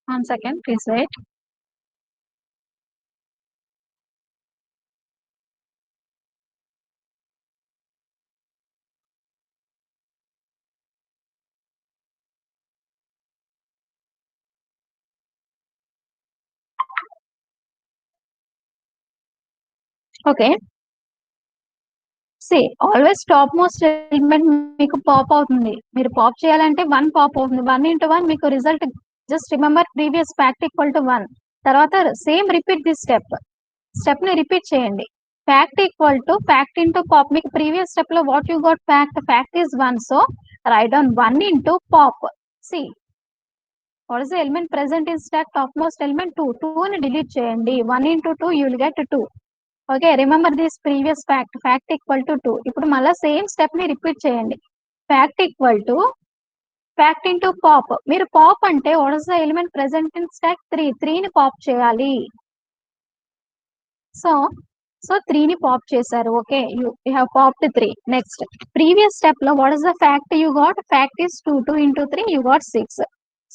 One second, please wait. Okay, see always top most element మీకు pop అవుతుంది. మీరు పాప్ చేయాలంటే 1 పాప్ అవుతుంది. 1 into 1 మీకు result just remember previous fact equal to 1. తర్వాత సేమ్ రిపీట్ దిస్ స్టెప్ ని repeat చేయండి. Fact equal to fact into pop. మీకు ప్రీవియస్ స్టెప్ లో what you got fact is 1. So right down 1 into pop. See what is the element present in stock, top most element 2. 2 ని delete చేయండి. 1 into 2 you will get 2. Okay, remember this previous fact equal to 2. ఇప్పుడు మళ్ళీ same step ని repeat చేయండి. Fact equal to fact into pop. మీరు pop అంటే what is the element present in stack 3 ని pop చేయాలి. సో 3 ని పాప్ చేశారు. Okay, you have popped 3. Next previous step లో what is the fact you got, fact is 2 into 3 you got 6.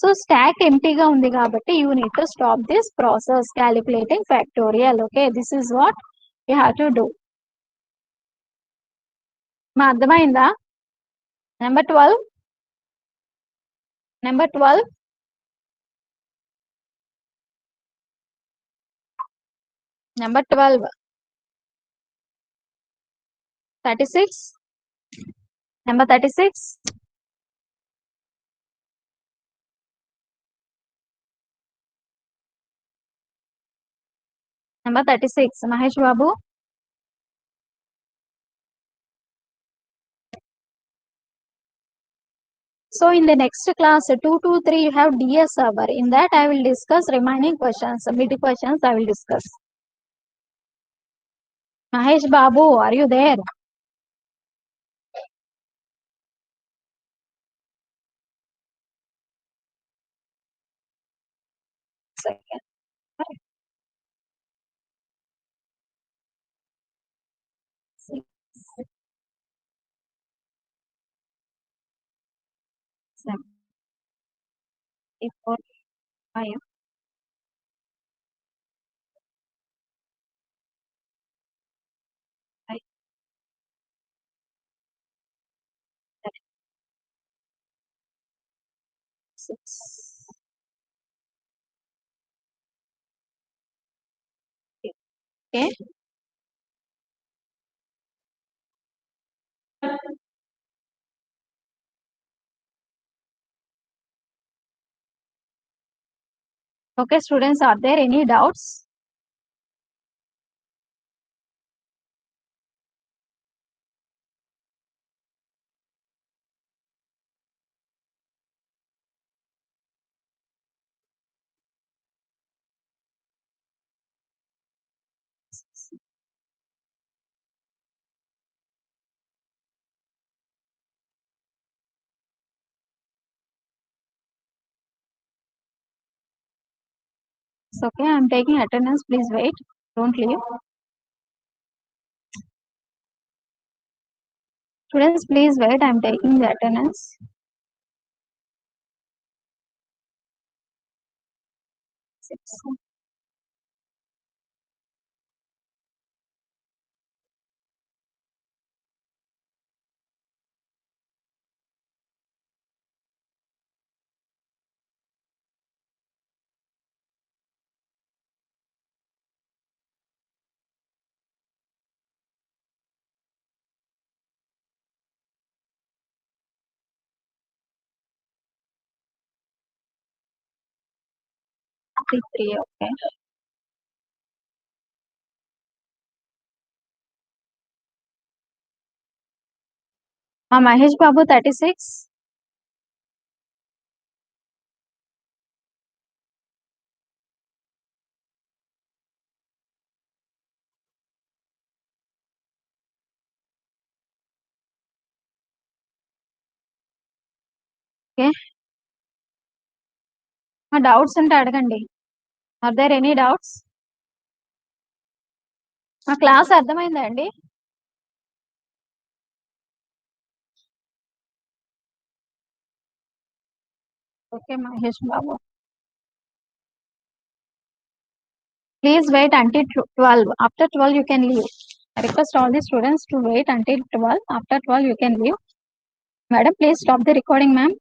So stack ఎంటీగా ఉంది కాబట్టి you need to stop this process calculating factorial. Okay, this is what you have to do. మా అర్థమైందా? Number 12, number 12, number 12, 36, number 36, number 36 Mahesh Babu. So in the next class 2 to 3 you have DS server. In that I will discuss remaining questions, mid questions I will discuss. Mahesh Babu, are you there? Second. Six, 7, 8, 4, 5, 5, 6. Okay. Okay, students, are there any doubts? It's okay, I'm taking attendance. Please wait. Don't leave. Students, please wait. I'm taking the attendance. Six. Three, okay. Mahesh Babu, 36. Okay. Doubts ఉంటే అడగండి. Are there any doubts? మా class అర్థమైందా అండి? Okay, Mahesh Babu. Please wait until 12. After 12, you can leave. I request all the students to wait until 12. After 12, you can leave. Madam, please stop the recording, ma'am.